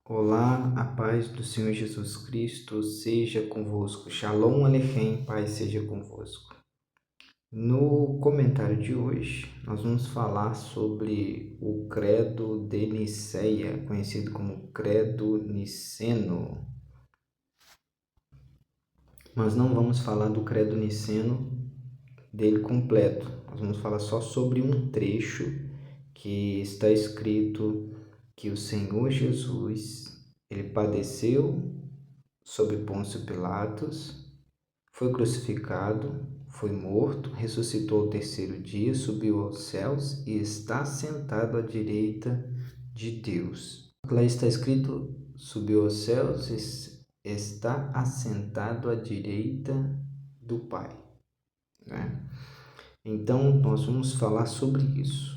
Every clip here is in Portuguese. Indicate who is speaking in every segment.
Speaker 1: Olá, a paz do Senhor Jesus Cristo seja convosco. Shalom Aleichem, paz seja convosco. No comentário de hoje, nós vamos falar sobre o Credo de Nicéia, conhecido como Credo Niceno. Mas não vamos falar do Credo Niceno dele completo. Nós vamos falar só sobre um trecho que está escrito que o Senhor Jesus, ele padeceu sob Pôncio Pilatos, foi crucificado, foi morto, ressuscitou ao terceiro dia, subiu aos céus e está sentado à direita de Deus. Lá está escrito: subiu aos céus e está assentado à direita do Pai, né? Então, nós vamos falar sobre isso.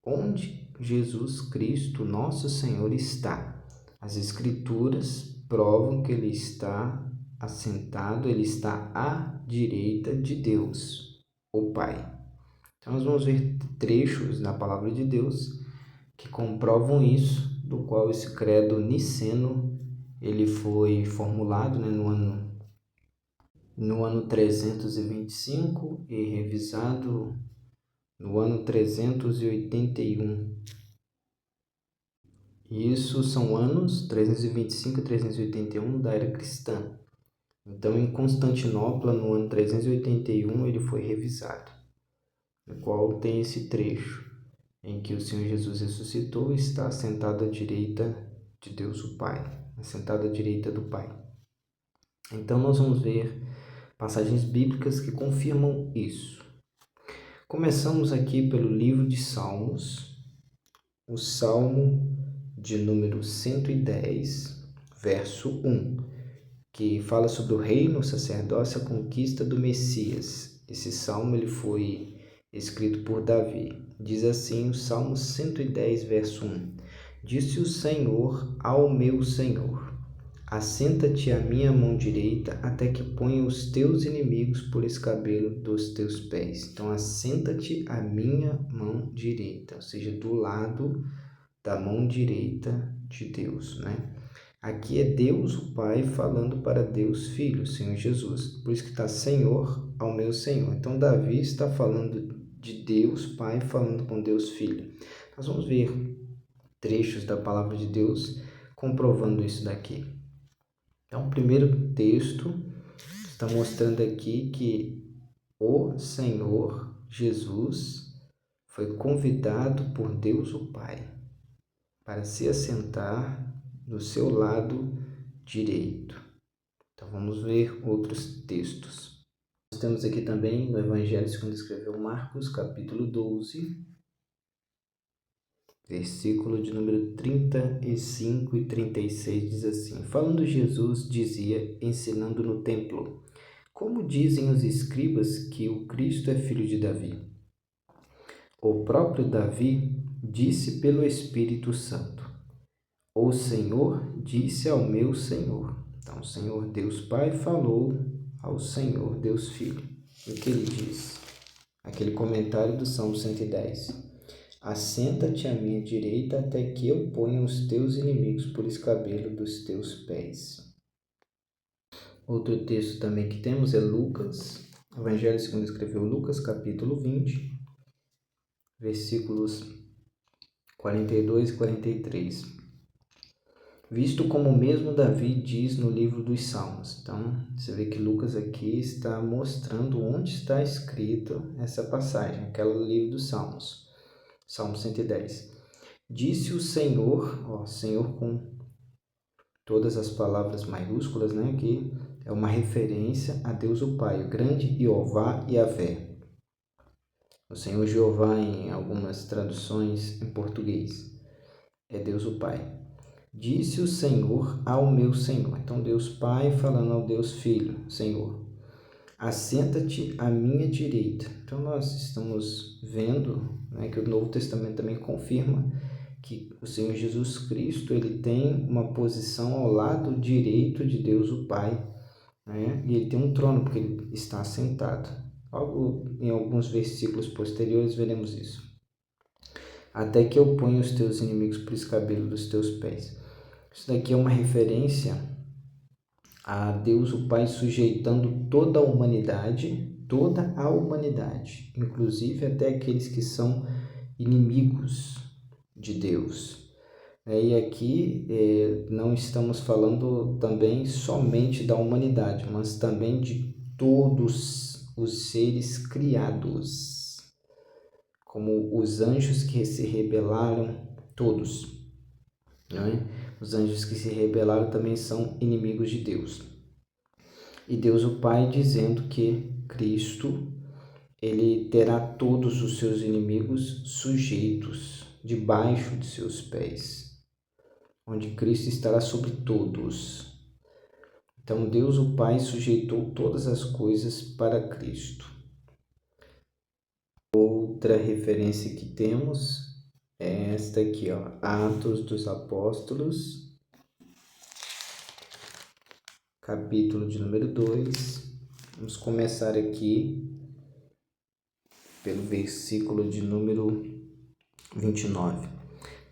Speaker 1: Onde Jesus Cristo, nosso Senhor, está? As Escrituras provam que ele está assentado, ele está à direita de Deus, o Pai. Então, nós vamos ver trechos na palavra de Deus que comprovam isso, do qual esse credo niceno ele foi formulado, né, no ano 325 e revisado no ano 381. Isso são anos 325 e 381 da era cristã. Então, em Constantinopla, no ano 381, ele foi revisado, no qual tem esse trecho em que o Senhor Jesus ressuscitou e está sentado à direita de Deus o Pai, sentado à direita do Pai. Então, nós vamos ver passagens bíblicas que confirmam isso. Começamos aqui pelo livro de Salmos, o Salmo de número 110, verso 1, que fala sobre o reino, o sacerdócio, a conquista do Messias. Esse salmo ele foi escrito por Davi. Diz assim o Salmo 110, verso 1: Disse o Senhor ao meu Senhor: assenta-te à minha mão direita, até que ponha os teus inimigos por escabelo dos teus pés. Então, assenta-te à minha mão direita, ou seja, do lado da mão direita de Deus, né? Aqui é Deus o Pai falando para Deus Filho, o Senhor Jesus. Por isso que está Senhor ao meu Senhor. Então, Davi está falando de Deus Pai falando com Deus Filho. Nós vamos ver trechos da palavra de Deus comprovando isso daqui. Então, o primeiro texto está mostrando aqui que o Senhor Jesus foi convidado por Deus o Pai para se assentar do seu lado direito. Então vamos ver outros textos. Nós temos aqui também no Evangelho segundo escreveu Marcos, capítulo 12, versículo de número 35 e 36, diz assim: falando Jesus, dizia, ensinando no templo: como dizem os escribas que o Cristo é filho de Davi? O próprio Davi disse pelo Espírito Santo: o Senhor disse ao meu Senhor. Então, o Senhor Deus Pai falou ao Senhor Deus Filho. O que ele diz? Aquele comentário do Salmo 110. Assenta-te à minha direita até que eu ponha os teus inimigos por escabelo dos teus pés. Outro texto também que temos é Lucas, Evangelho segundo escreveu Lucas, capítulo 20, versículos 42 e 43. Visto como mesmo Davi diz no livro dos Salmos. Então, você vê que Lucas aqui está mostrando onde está escrito essa passagem, aquela do livro dos Salmos. Salmo 110. Disse o Senhor, Senhor com todas as palavras maiúsculas, né, que é uma referência a Deus o Pai, o grande Jeová e Yahvé. O Senhor Jeová, em algumas traduções em português, é Deus o Pai. Disse o Senhor ao meu Senhor. Então, Deus Pai falando ao Deus Filho, Senhor: assenta-te à minha direita. Então, nós estamos vendo, né, que o Novo Testamento também confirma que o Senhor Jesus Cristo ele tem uma posição ao lado direito de Deus o Pai, né? E ele tem um trono porque ele está assentado. Em alguns versículos posteriores veremos isso. Até que eu ponha os teus inimigos por escabelo dos teus pés. Isso daqui é uma referência a Deus o Pai sujeitando toda a humanidade, inclusive até aqueles que são inimigos de Deus. E aqui não estamos falando também somente da humanidade, mas também de todos os seres criados, como os anjos que se rebelaram, todos. Os anjos que se rebelaram também são inimigos de Deus. E Deus o Pai dizendo que Cristo, ele terá todos os seus inimigos sujeitos debaixo de seus pés, onde Cristo estará sobre todos. Então Deus o Pai sujeitou todas as coisas para Cristo. Outra referência que temos é esta aqui, Atos dos Apóstolos, capítulo de número 2. Vamos começar aqui pelo versículo de número 29.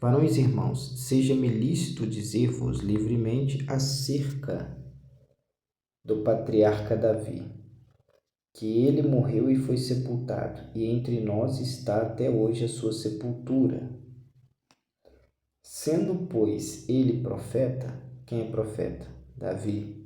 Speaker 1: Varões e irmãos, seja-me lícito dizer-vos livremente acerca do patriarca Davi, que ele morreu e foi sepultado, e entre nós está até hoje a sua sepultura. Sendo, pois, ele profeta, quem é profeta? Davi.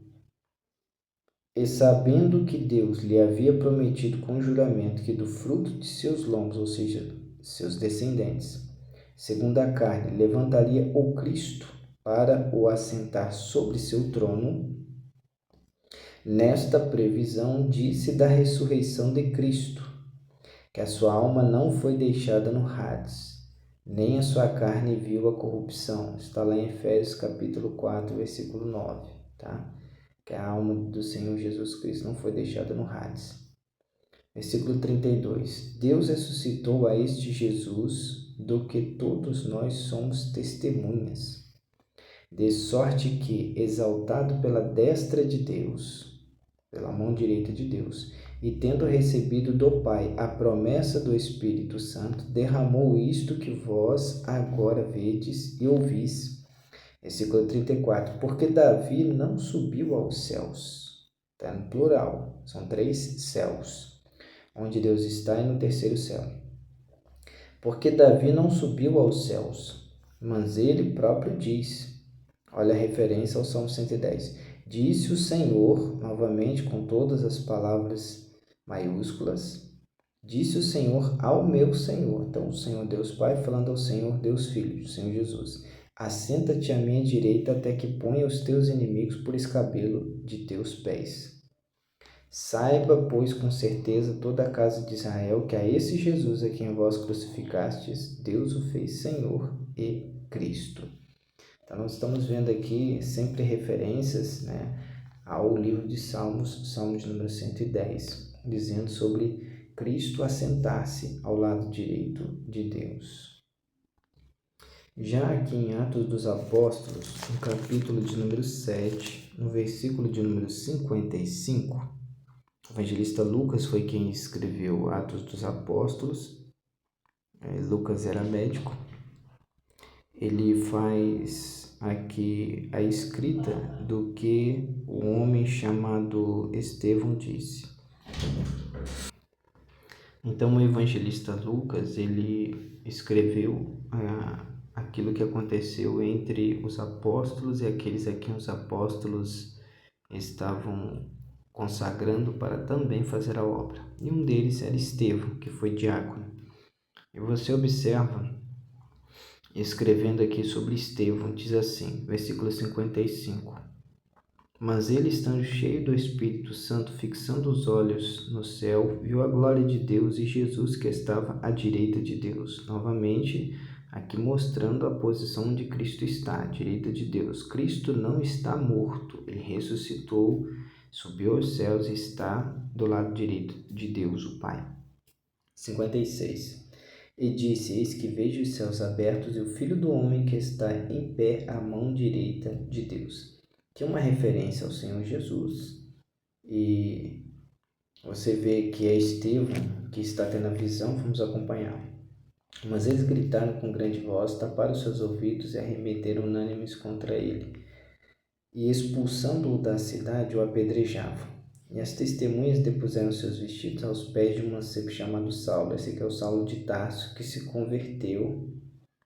Speaker 1: E sabendo que Deus lhe havia prometido com juramento que do fruto de seus lombos, ou seja, seus descendentes, segundo a carne, levantaria o Cristo para o assentar sobre seu trono, nesta previsão disse da ressurreição de Cristo, que a sua alma não foi deixada no Hades, nem a sua carne viu a corrupção. Está lá em Efésios capítulo 4, versículo 9, tá? Que a alma do Senhor Jesus Cristo não foi deixada no Hades. Versículo 32. Deus ressuscitou a este Jesus, do que todos nós somos testemunhas, de sorte que, exaltado pela destra de Deus, pela mão direita de Deus, e tendo recebido do Pai a promessa do Espírito Santo, derramou isto que vós agora vedes e ouvis. Versículo 34. Porque Davi não subiu aos céus. Está no plural. São 3 céus. Onde Deus está e no terceiro céu. Porque Davi não subiu aos céus, mas ele próprio diz. Olha a referência ao Salmo 110. Disse o Senhor, novamente com todas as palavras maiúsculas. Disse o Senhor ao meu Senhor. Então, o Senhor Deus Pai falando ao Senhor Deus Filho, o Senhor Jesus. Assenta-te à minha direita até que ponha os teus inimigos por escabelo de teus pés. Saiba, pois, com certeza toda a casa de Israel que a esse Jesus a quem vós crucificastes, Deus o fez Senhor e Cristo. Então, nós estamos vendo aqui sempre referências, ao livro de Salmos, Salmo de número 110, dizendo sobre Cristo assentar-se ao lado direito de Deus. Já aqui em Atos dos Apóstolos, no capítulo de número 7, no versículo de número 55, o evangelista Lucas foi quem escreveu Atos dos Apóstolos. Lucas era médico. Ele faz aqui a escrita do que o homem chamado Estevão disse. Então, o evangelista Lucas, ele escreveu aquilo que aconteceu entre os apóstolos e aqueles a quem os apóstolos estavam consagrando para também fazer a obra. E um deles era Estevão, que foi diácono. E você observa, escrevendo aqui sobre Estevão, diz assim, versículo 55. Mas ele, estando cheio do Espírito Santo, fixando os olhos no céu, viu a glória de Deus e Jesus que estava à direita de Deus. Novamente, aqui mostrando a posição onde Cristo está, à direita de Deus. Cristo não está morto, ele ressuscitou, subiu aos céus e está do lado direito de Deus, o Pai. 56. E disse, eis que vejo os céus abertos e o Filho do Homem que está em pé à mão direita de Deus. Que é uma referência ao Senhor Jesus. E você vê que é Estevão que está tendo a visão, vamos acompanhar. Mas eles gritaram com grande voz, taparam seus ouvidos e arremeteram unânimes contra ele. E expulsando-o da cidade, o apedrejavam. E as testemunhas depuseram seus vestidos aos pés de um mancebo chamado Saulo. Esse aqui é o Saulo de Tarso, que se converteu.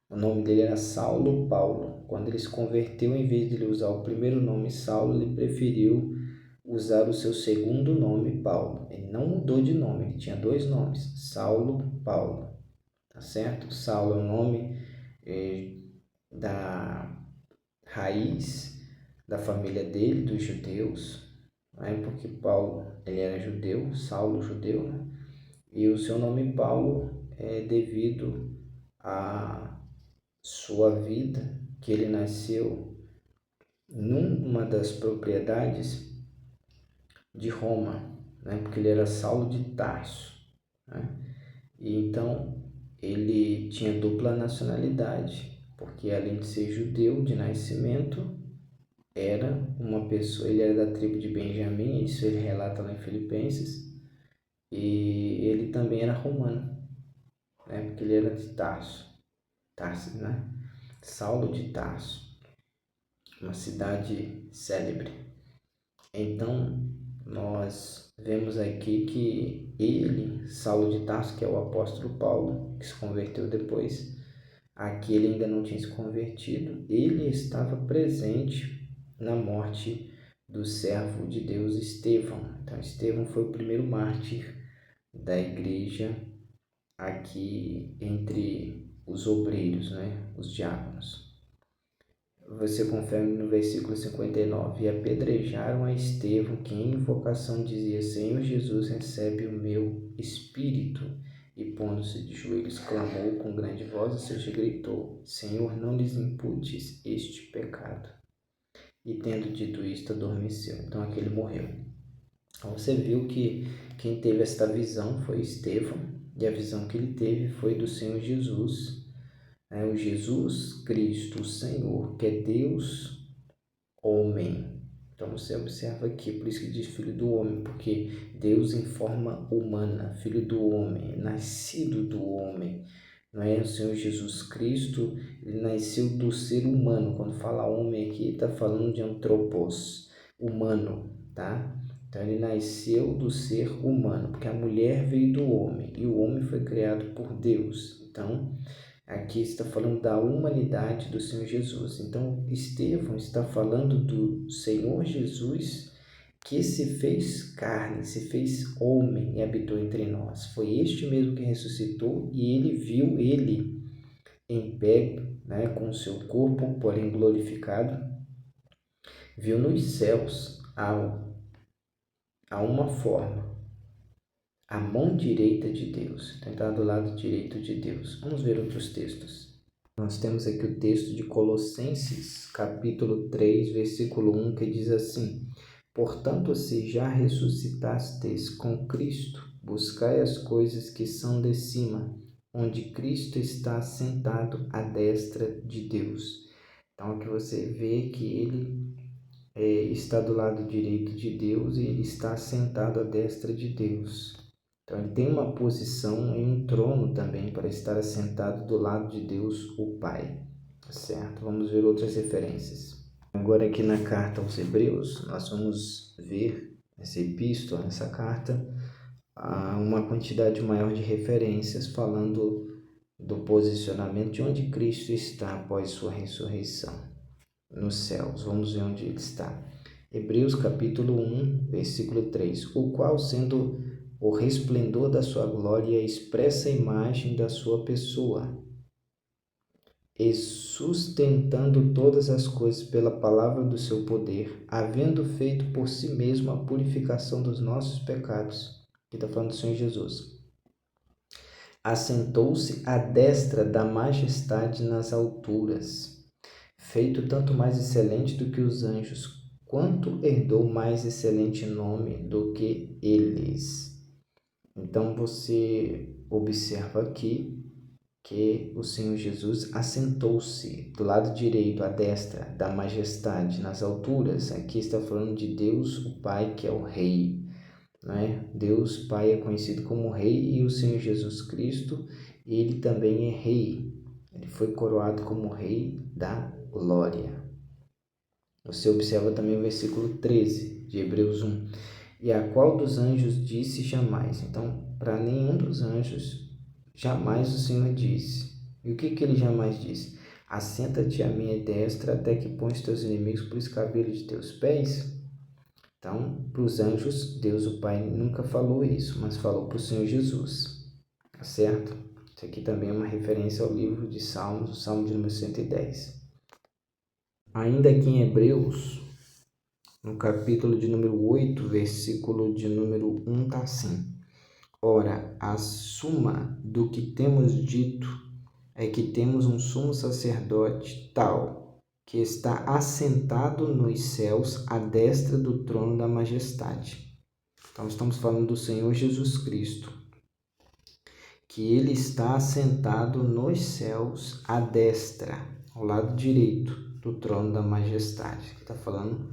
Speaker 1: O nome dele era Saulo Paulo. Quando ele se converteu, em vez de ele usar o primeiro nome Saulo, ele preferiu usar o seu segundo nome, Paulo. Ele não mudou de nome, ele tinha dois nomes, Saulo Paulo. Tá certo? Saulo é o nome da raiz da família dele, dos judeus, né? Porque Paulo ele era judeu, Saulo judeu, né? E o seu nome Paulo é devido à sua vida, que ele nasceu numa das propriedades de Roma, né? Porque ele era Saulo de Tarso, né? E então ele tinha dupla nacionalidade, porque além de ser judeu de nascimento, era uma pessoa, ele era da tribo de Benjamim, isso ele relata lá em Filipenses, e ele também era romano, né? Porque ele era de Tarso, né? Saulo de Tarso, uma cidade célebre. Então, nós vemos aqui que ele, Saulo de Tarso, que é o apóstolo Paulo, que se converteu depois, aqui ele ainda não tinha se convertido, ele estava presente na morte do servo de Deus Estevão. Então, Estevão foi o primeiro mártir da igreja aqui entre os obreiros, né? Os diáconos. Você confere no versículo 59, e apedrejaram a Estevão, que em invocação dizia, Senhor Jesus, recebe o meu espírito. E pondo-se de joelhos, clamou com grande voz, ou seja, gritou, Senhor, não lhes imputes este pecado. E tendo dito isto, adormeceu. Então aquele morreu. Então você viu que quem teve esta visão foi Estevão, e a visão que ele teve foi do Senhor Jesus, o Jesus Cristo, o Senhor, que é Deus, homem. Então você observa aqui, por isso que diz filho do homem, porque Deus em forma humana, filho do homem, nascido do homem. Não é o Senhor Jesus Cristo, ele nasceu do ser humano. Quando fala homem aqui, está falando de antropos, humano, tá? Então ele nasceu do ser humano, porque a mulher veio do homem e o homem foi criado por Deus. Então, aqui está falando da humanidade do Senhor Jesus. Então, Estevão está falando do Senhor Jesus que se fez carne, se fez homem e habitou entre nós. Foi este mesmo que ressuscitou e ele viu ele em pé, né, com o seu corpo, porém glorificado, viu nos céus a uma forma, a mão direita de Deus. Então, está do lado direito de Deus. Vamos ver outros textos. Nós temos aqui o texto de Colossenses, capítulo 3, versículo 1, que diz assim, Portanto, se já ressuscitastes com Cristo, buscai as coisas que são de cima, onde Cristo está sentado à destra de Deus. Então, aqui você vê que ele está do lado direito de Deus e ele está sentado à destra de Deus. Então, ele tem uma posição em um trono também para estar assentado do lado de Deus, o Pai. Certo? Vamos ver outras referências. Agora, aqui na carta aos Hebreus, nós vamos ver nessa epístola, nessa carta, uma quantidade maior de referências falando do posicionamento de onde Cristo está após sua ressurreição nos céus. Vamos ver onde ele está. Hebreus capítulo 1, versículo 3, o qual, sendo o resplendor da sua glória, expressa a imagem da sua pessoa, e sustentando todas as coisas pela palavra do seu poder, havendo feito por si mesmo a purificação dos nossos pecados. Aqui está falando do Senhor Jesus. Assentou-se à destra da majestade nas alturas, feito tanto mais excelente do que os anjos, quanto herdou mais excelente nome do que eles. Então você observa aqui que o Senhor Jesus assentou-se do lado direito, à destra da majestade, nas alturas. Aqui está falando de Deus, o Pai, que é o Rei. Né? Deus Pai é conhecido como Rei e o Senhor Jesus Cristo, ele também é rei. Ele foi coroado como rei da glória. Você observa também o versículo 13 de Hebreus 1. E a qual dos anjos disse jamais? Então, para nenhum dos anjos, jamais o Senhor disse. E o que ele jamais disse? Assenta-te à minha destra até que pões teus inimigos por escabelo de teus pés. Então, para os anjos, Deus o Pai nunca falou isso, mas falou para o Senhor Jesus. Tá certo? Isso aqui também é uma referência ao livro de Salmos, o Salmo de número 110. Ainda aqui em Hebreus, no capítulo de número 8, versículo de número 1, está assim. Ora, a suma do que temos dito é que temos um sumo sacerdote tal, que está assentado nos céus à destra do trono da majestade. Então, estamos falando do Senhor Jesus Cristo, que ele está assentado nos céus à destra, ao lado direito do trono da majestade. Aqui está falando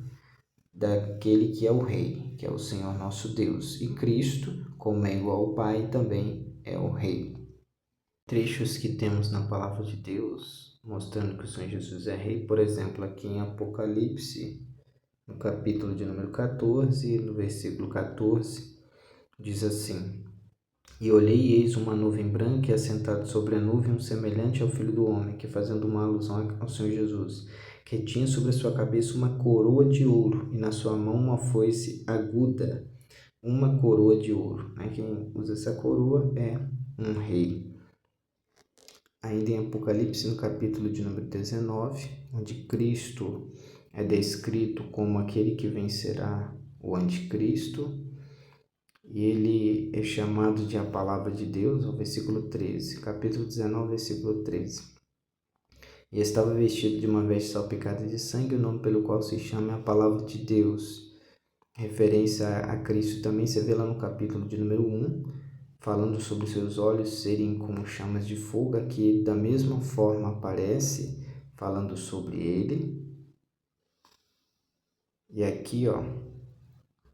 Speaker 1: daquele que é o Rei, que é o Senhor nosso Deus. E Cristo, como é igual ao Pai, também é o Rei. Trechos que temos na Palavra de Deus, mostrando que o Senhor Jesus é Rei, por exemplo, aqui em Apocalipse, no capítulo de número 14, no versículo 14, diz assim: E olhei e eis uma nuvem branca e assentado sobre a nuvem um semelhante ao Filho do Homem, que fazendo uma alusão ao Senhor Jesus, que tinha sobre a sua cabeça uma coroa de ouro e na sua mão uma foice aguda, uma coroa de ouro. Quem usa essa coroa é um rei. Ainda em Apocalipse, no capítulo de número 19, onde Cristo é descrito como aquele que vencerá o anticristo, e ele é chamado de a palavra de Deus, o versículo 13, capítulo 19, versículo 13. E estava vestido de uma veste salpicada de sangue, o nome pelo qual se chama é a palavra de Deus. Referência a Cristo também se vê lá no capítulo de número 1, falando sobre seus olhos serem como chamas de fogo. Aqui da mesma forma aparece falando sobre ele. E aqui,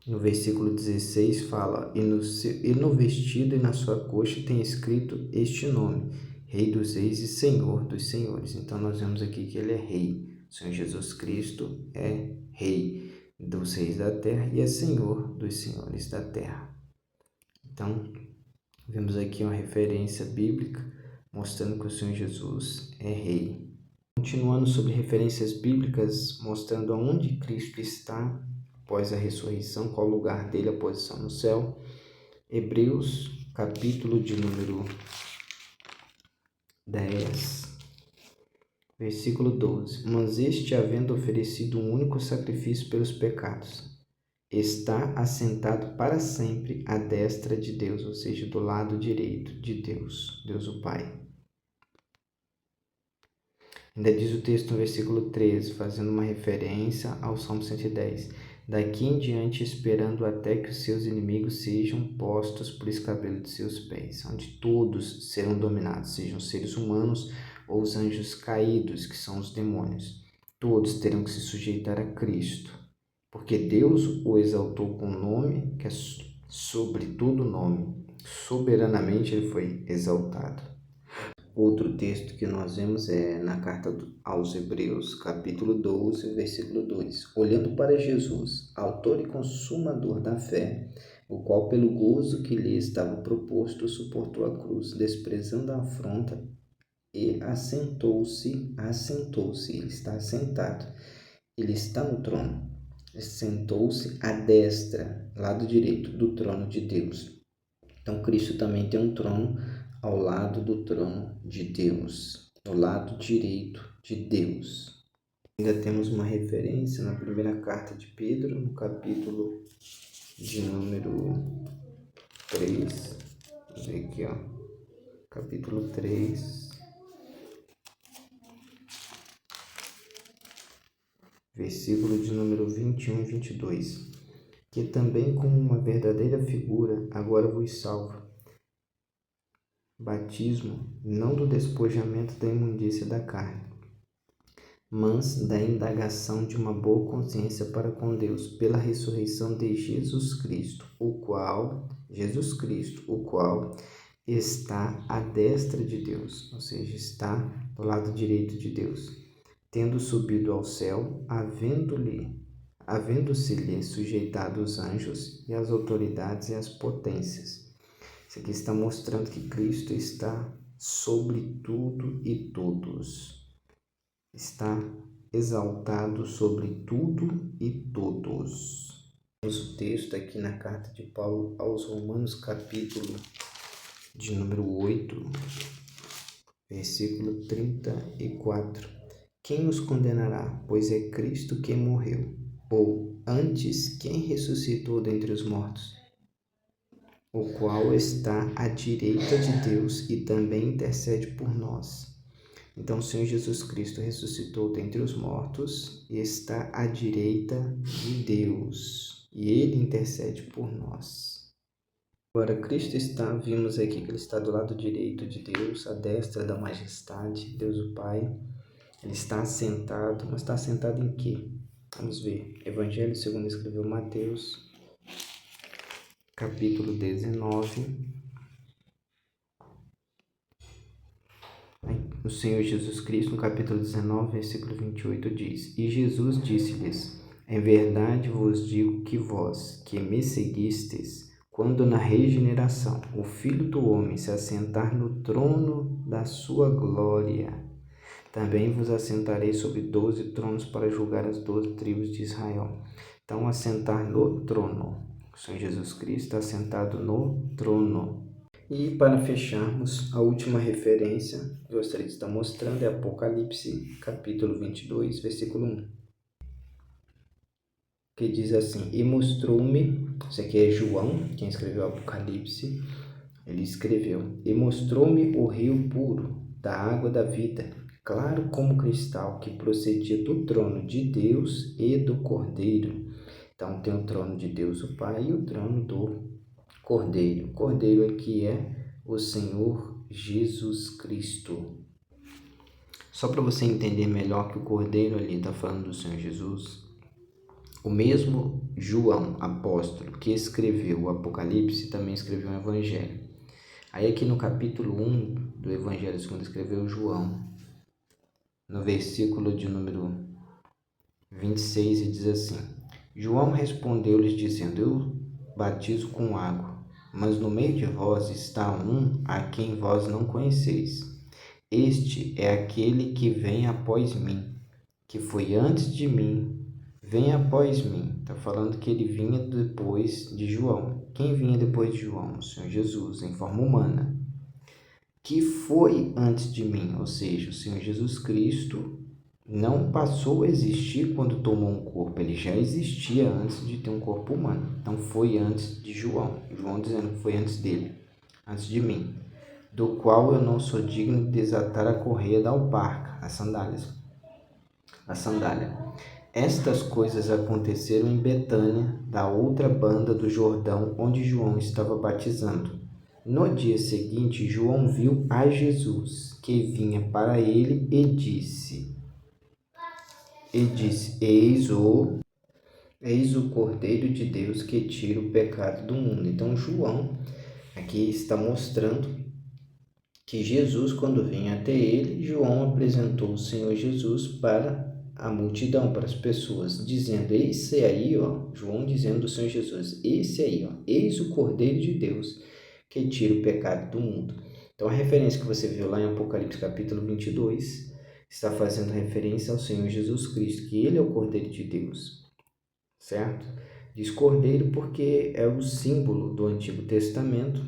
Speaker 1: no versículo 16 fala, e no vestido e na sua coxa tem escrito este nome, Rei dos Reis e Senhor dos Senhores. Então nós vemos aqui que ele é Rei. O Senhor Jesus Cristo é Rei dos reis da terra e é Senhor dos senhores da terra. Então, vemos aqui uma referência bíblica mostrando que o Senhor Jesus é Rei. Continuando sobre referências bíblicas, mostrando aonde Cristo está após a ressurreição, qual o lugar dele, a posição no céu. Hebreus, capítulo de número 10, versículo 12. Mas este, havendo oferecido um único sacrifício pelos pecados, está assentado para sempre à destra de Deus, ou seja, do lado direito de Deus, Deus o Pai. Ainda diz o texto no versículo 13, fazendo uma referência ao Salmo 110. Daqui em diante, esperando até que os seus inimigos sejam postos por escabelo de seus pés, onde todos serão dominados, sejam seres humanos ou os anjos caídos, que são os demônios. Todos terão que se sujeitar a Cristo, porque Deus o exaltou com um nome que é sobre todo nome. Soberanamente ele foi exaltado. Outro texto que nós vemos é na carta aos Hebreus, capítulo 12, versículo 2. Olhando para Jesus, autor e consumador da fé, o qual pelo gozo que lhe estava proposto suportou a cruz, desprezando a afronta, e assentou-se, ele está assentado, ele está no trono, sentou-se à destra, lado direito do trono de Deus. Então Cristo também tem um trono ao lado do trono de Deus, ao lado direito de Deus. Ainda temos uma referência na primeira carta de Pedro, no capítulo de número 3. Vamos ver aqui, capítulo 3, versículo de número 21 e 22. Que também como uma verdadeira figura agora vos salva. Batismo não do despojamento da imundícia da carne, mas da indagação de uma boa consciência para com Deus pela ressurreição de Jesus Cristo, o qual, está à destra de Deus, ou seja, está do lado direito de Deus, tendo subido ao céu, havendo-se-lhe sujeitado os anjos e as autoridades e as potências. Isso aqui está mostrando que Cristo está sobre tudo e todos. Está exaltado sobre tudo e todos. O texto aqui na carta de Paulo aos Romanos, capítulo de número 8, versículo 34. Quem os condenará? Pois é Cristo quem morreu, ou antes, quem ressuscitou dentre os mortos, o qual está à direita de Deus e também intercede por nós. Então, o Senhor Jesus Cristo ressuscitou dentre os mortos e está à direita de Deus, e Ele intercede por nós. Agora, Cristo vimos aqui que Ele está do lado direito de Deus, à destra da majestade, Deus o Pai. Ele está assentado, mas está assentado em quê? Vamos ver. Evangelho segundo escreveu Mateus, capítulo 19. O Senhor Jesus Cristo, no capítulo 19, versículo 28, diz: E Jesus disse-lhes: Em verdade vos digo que vós, que me seguistes, quando na regeneração o Filho do Homem se assentar no trono da sua glória, também vos assentarei sobre 12 tronos para julgar as 12 tribos de Israel. Então, assentar no trono. O Senhor Jesus Cristo está sentado no trono. E para fecharmos, a última referência que gostaria de estar mostrando é Apocalipse, capítulo 22, versículo 1. Que diz assim: E mostrou-me, isso aqui é João, quem escreveu Apocalipse, ele escreveu: E mostrou-me o rio puro, da água da vida, claro como cristal, que procedia do trono de Deus e do Cordeiro. Então tem o trono de Deus o Pai e o trono do Cordeiro. O Cordeiro aqui é o Senhor Jesus Cristo. Só para você entender melhor que o Cordeiro ali está falando do Senhor Jesus, o mesmo João, apóstolo, que escreveu o Apocalipse, também escreveu o Evangelho. Aí aqui no capítulo 1 do Evangelho segundo escreveu João, no versículo de número 26, e diz assim: João respondeu-lhes dizendo: Eu batizo com água, mas no meio de vós está um a quem vós não conheceis. Este é aquele que vem após mim, que foi antes de mim, vem após mim. Está falando que ele vinha depois de João. Quem vinha depois de João? O Senhor Jesus, em forma humana. Que foi antes de mim, ou seja, o Senhor Jesus Cristo não passou a existir quando tomou um corpo, ele já existia antes de ter um corpo humano. Então foi antes de João. João dizendo que foi antes dele, antes de mim, do qual eu não sou digno de desatar a correia da alparca, a sandália. Estas coisas aconteceram em Betânia, da outra banda do Jordão, onde João estava batizando. No dia seguinte, João viu a Jesus, que vinha para ele, e disse: eis o Cordeiro de Deus que tira o pecado do mundo. Então, João aqui está mostrando que Jesus, quando vinha até ele, João apresentou o Senhor Jesus para a multidão, para as pessoas, dizendo: esse aí, ó, João dizendo do Senhor Jesus: esse aí, ó, eis o Cordeiro de Deus que tira o pecado do mundo. Então, a referência que você viu lá em Apocalipse capítulo 22 está fazendo referência ao Senhor Jesus Cristo, que ele é o Cordeiro de Deus, certo? Diz Cordeiro porque é o símbolo do Antigo Testamento,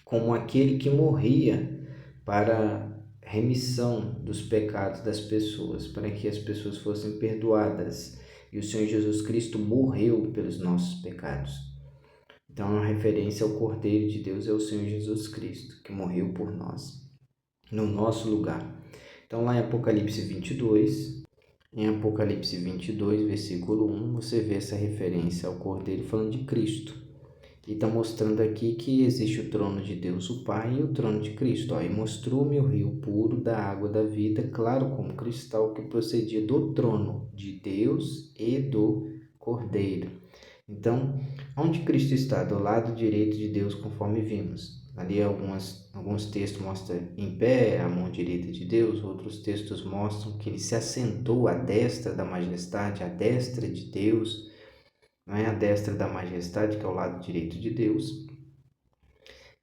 Speaker 1: como aquele que morria para remissão dos pecados das pessoas, para que as pessoas fossem perdoadas. E o Senhor Jesus Cristo morreu pelos nossos pecados. Então, a referência ao Cordeiro de Deus é o Senhor Jesus Cristo, que morreu por nós, no nosso lugar. Então, lá em Apocalipse 22, versículo 1, você vê essa referência ao Cordeiro falando de Cristo. E está mostrando aqui que existe o trono de Deus, o Pai, e o trono de Cristo. E mostrou-me o rio puro da água da vida, claro como cristal, que procedia do trono de Deus e do Cordeiro. Então, onde Cristo está? Do lado direito de Deus, conforme vimos. Ali alguns textos mostram em pé, a mão direita de Deus, outros textos mostram que ele se assentou à destra da majestade, à destra de Deus, não é? A destra da majestade, que é o lado direito de Deus,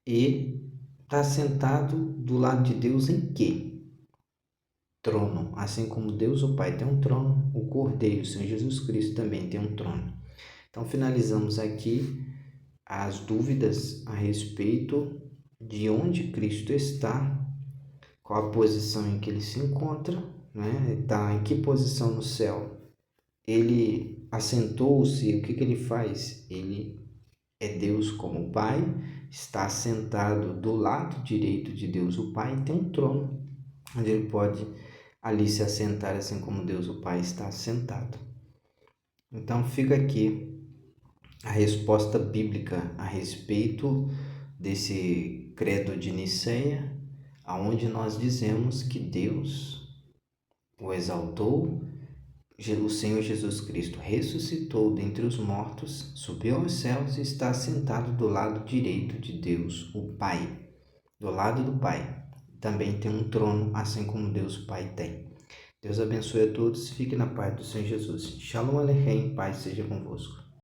Speaker 1: e está sentado do lado de Deus em quê? Trono. Assim como Deus o Pai tem um trono, o Cordeiro, o Senhor Jesus Cristo, também tem um trono. Então finalizamos aqui as dúvidas a respeito de onde Cristo está, qual a posição em que ele se encontra, né? Está em que posição no céu? Ele assentou-se, o que ele faz? Ele é Deus como Pai, está sentado do lado direito de Deus o Pai e tem um trono, onde ele pode ali se assentar, assim como Deus o Pai está sentado. Então fica aqui a resposta bíblica a respeito desse credo de Nicéia, aonde nós dizemos que Deus o exaltou, o Senhor Jesus Cristo ressuscitou dentre os mortos, subiu aos céus e está sentado do lado direito de Deus, o Pai, do lado do Pai. Também tem um trono, assim como Deus o Pai tem. Deus abençoe a todos, fique na paz do Senhor Jesus. Shalom Aleichem, paz seja convosco.